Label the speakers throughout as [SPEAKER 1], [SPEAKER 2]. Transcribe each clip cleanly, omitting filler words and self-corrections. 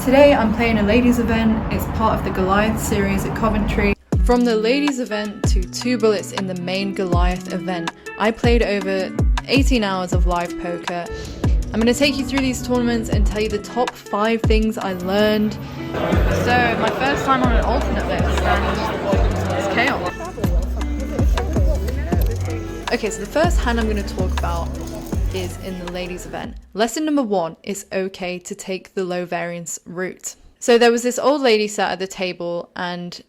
[SPEAKER 1] Today I'm playing a ladies event. It's part of the Goliath series at Coventry. From the ladies event to 2 bullets in the main Goliath event, I played over 18 hours of live poker. I'm going to take you through these tournaments and tell you the top 5 things I learned. So my first time on an alternate list and it's chaos. Okay, so the first hand I'm going to talk about is in the ladies event. Lesson number 1, it's okay to take the low variance route. So there was this old lady sat at the table and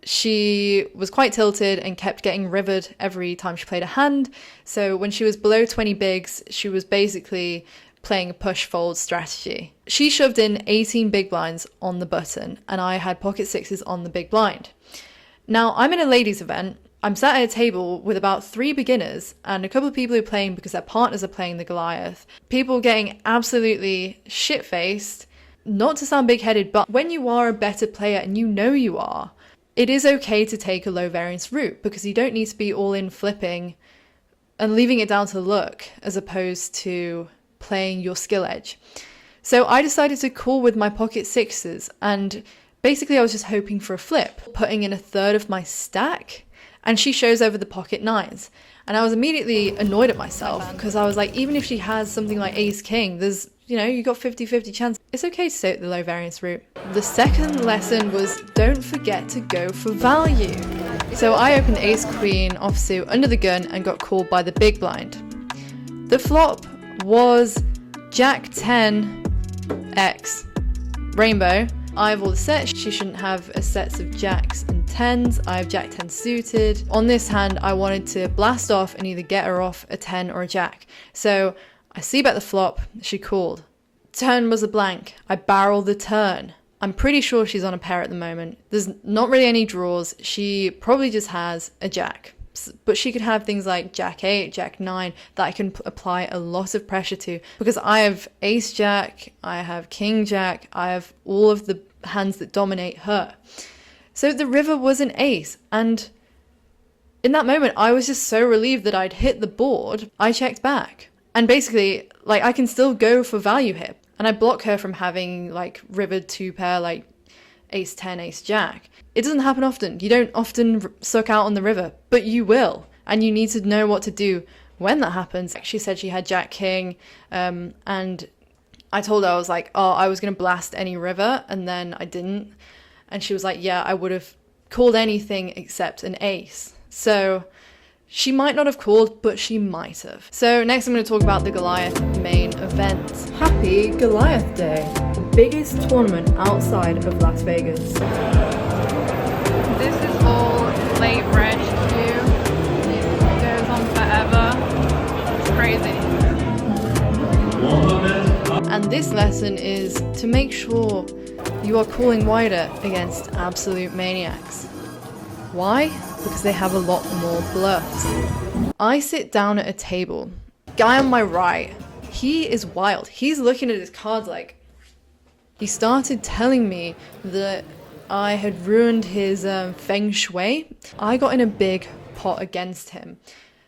[SPEAKER 1] she was quite tilted and kept getting rivered every time she played a hand. So when she was below 20 bigs, she was basically playing a push fold strategy. She shoved in 18 big blinds on the button and I had pocket sixes on the big blind. Now I'm in a ladies event. I'm sat at a table with about 3 beginners and a couple of people who are playing because their partners are playing the Goliath. People getting absolutely shit-faced. Not to sound big-headed, but when you are a better player and you know you are, it is okay to take a low variance route because you don't need to be all in flipping and leaving it down to luck as opposed to playing your skill edge. So I decided to call with my pocket sixes and basically I was just hoping for a flip, putting in a third of my stack. And she shows over the pocket nines. And I was immediately annoyed at myself because I was like, even if she has something like ace king, there's, you got 50-50 chance. It's okay to take the low variance route. The second lesson was don't forget to go for value. So I opened ace queen offsuit under the gun and got called by the big blind. The flop was jack 10 X rainbow. I have all the sets. She shouldn't have a sets of jacks and 10s. I have jack 10 suited. On this hand, I wanted to blast off and either get her off a 10 or a jack. So I see bet the flop. She called. Turn was a blank. I barrel the turn. I'm pretty sure she's on a pair at the moment. There's not really any draws. She probably just has a jack. But she could have things like jack 8, jack 9 that I can apply a lot of pressure to because I have ace jack, I have king jack, I have all of the hands that dominate her. So the river was an ace, and in that moment I was just so relieved that I'd hit the board. I checked back and basically I can still go for value here and I block her from having rivered 2 pair like ace 10, ace jack. It doesn't happen often. You don't often suck out on the river, but you will. And you need to know what to do when that happens. She said she had jack king, and I told her, I was like, oh, I was going to blast any river, and then I didn't. And she was like, yeah, I would have called anything except an ace. So she might not have called, but she might have. So next I'm going to talk about the Goliath main event. Happy Goliath Day. The biggest tournament outside of Las Vegas.
[SPEAKER 2] This is all late reg queue. It goes on forever. It's crazy.
[SPEAKER 1] And this lesson is to make sure you are calling wider against absolute maniacs. Why? Because they have a lot more bluffs. I sit down at a table. Guy on my right, he is wild. He's looking at his cards he started telling me that I had ruined his feng shui. I got in a big pot against him.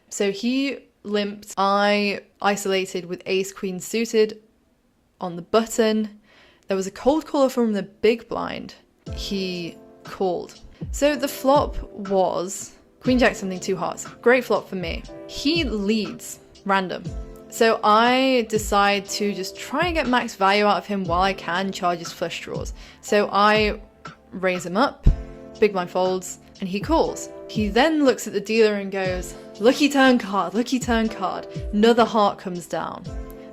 [SPEAKER 1] So he limped. I isolated with ace queen suited on the button. There was a cold caller from the big blind. He called. So the flop was queen jack something 2 hearts. Great flop for me. He leads random. So I decide to just try and get max value out of him while I can charge his flush draws. So I raise him up, big blind folds, and he calls. He then looks at the dealer and goes, lucky turn card, lucky turn card. Another heart comes down.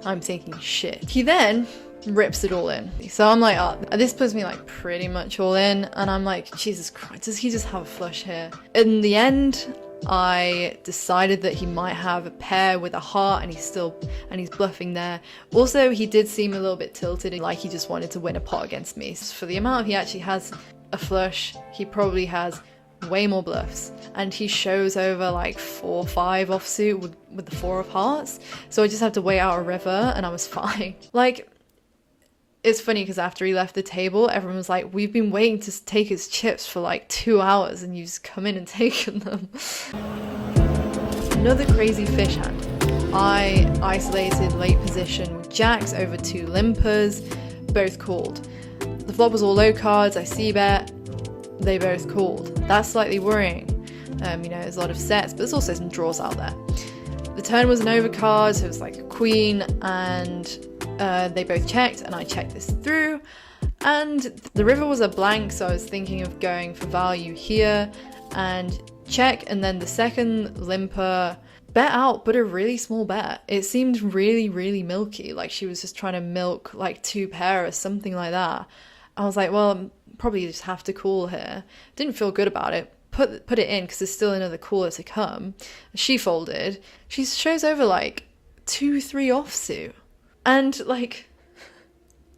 [SPEAKER 1] I'm thinking, shit. He then rips it all in. So I'm like, oh, this puts me pretty much all in. And I'm like, Jesus Christ, does he just have a flush here? In the end, I decided that he might have a pair with a heart and he's bluffing there. Also, he did seem a little bit tilted, like he just wanted to win a pot against me. So for the amount he actually has a flush, he probably has way more bluffs. And he shows over 4 or 5 offsuit with the 4 of hearts. So I just had to wait out a river and I was fine. It's funny because after he left the table, everyone was like, we've been waiting to take his chips for 2 hours and you've just come in and taken them. Another crazy fish hand. I isolated late position with jacks over 2 limpers, both called. The flop was all low cards, I c-bet, they both called. That's slightly worrying. You know, there's a lot of sets, but there's also some draws out there. The turn was an overcard, so it was like a queen, and they both checked, and I checked this through. And the river was a blank, so I was thinking of going for value here and check, and then the second limper bet out, but a really small bet. It seemed really, really milky, like she was just trying to milk like 2 pair or something like that. I was like, well, probably just have to call here. Didn't feel good about it. Put it in because there's still another caller to come. She folded. She shows over like 2-3 offsuit, and like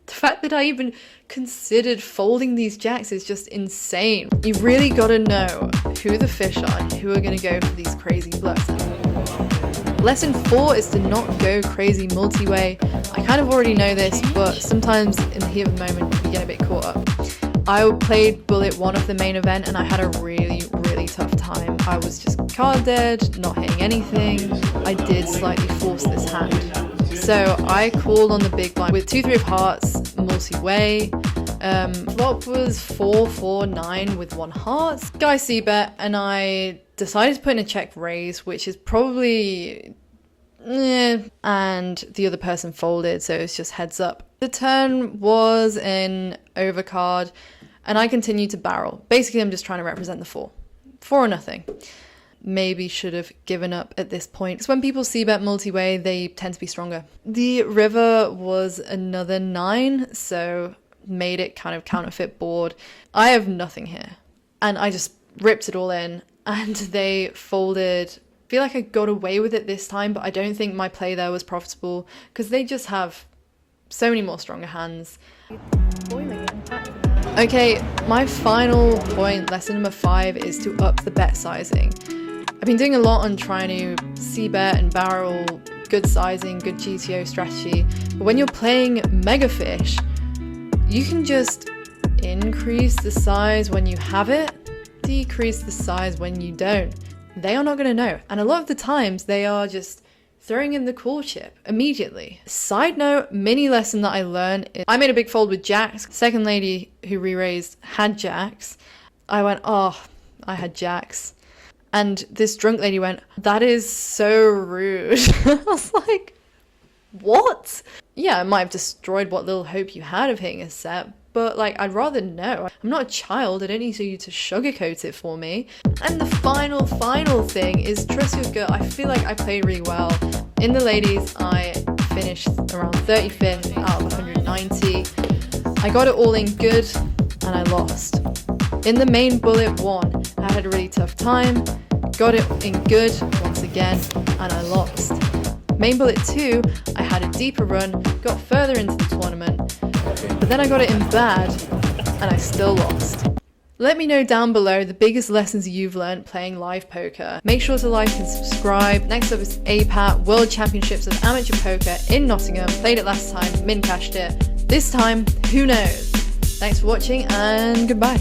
[SPEAKER 1] the fact that I even considered folding these jacks is just insane. You really gotta know who the fish are and who are gonna go for these crazy bluffs. Lesson 4 is to not go crazy multi-way. I kind of already know this, but sometimes in the heat of the moment you get a bit caught up. I played bullet 1 of the main event and I had a really, really tough time. I was just card dead, not hitting anything. I did slightly force this hand. So I called on the big blind with 2-3 of hearts, multi-way. Flop was 4-4-9 with 1 heart. Guy c-bet, and I decided to put in a check raise, which is probably and the other person folded, so it's just heads up. The turn was an overcard, and I continued to barrel. Basically, I'm just trying to represent the 4 or nothing. Maybe should have given up at this point. Because when people c-bet multi-way, they tend to be stronger. The river was another 9, so made it kind of counterfeit board. I have nothing here. And I just ripped it all in, and they folded. I feel like I got away with it this time, but I don't think my play there was profitable because they just have so many more stronger hands. Okay, my final point, lesson number 5, is to up the bet sizing. I've been doing a lot on trying to c-bet and barrel, good sizing, good GTO strategy, but when you're playing mega fish, you can just increase the size when you have it, decrease the size when you don't. They are not going to know, and a lot of the times they are just throwing in the call chip immediately. Side note, mini lesson that I learned is I made a big fold with jacks. Second lady who re-raised had jacks. I went, oh, I had jacks. And this drunk lady went, that is so rude. I was like, what? Yeah, it might have destroyed what little hope you had of hitting a set, but like, I'd rather know. I'm not a child, I don't need you to sugarcoat it for me. And the final thing is trust your gut. I feel like I played really well. In the ladies, I finished around 35th out of 190. I got it all in good, and I lost. In the main bullet 1, I had a really tough time, got it in good once again, and I lost. Main bullet 2, I had a deeper run, got further into the tournament, but then I got it in bad, and I still lost. Let me know down below the biggest lessons you've learned playing live poker. Make sure to like and subscribe. Next up is APAT, World Championships of Amateur Poker in Nottingham. Played it last time, min cashed it. This time, who knows? Thanks for watching and goodbye.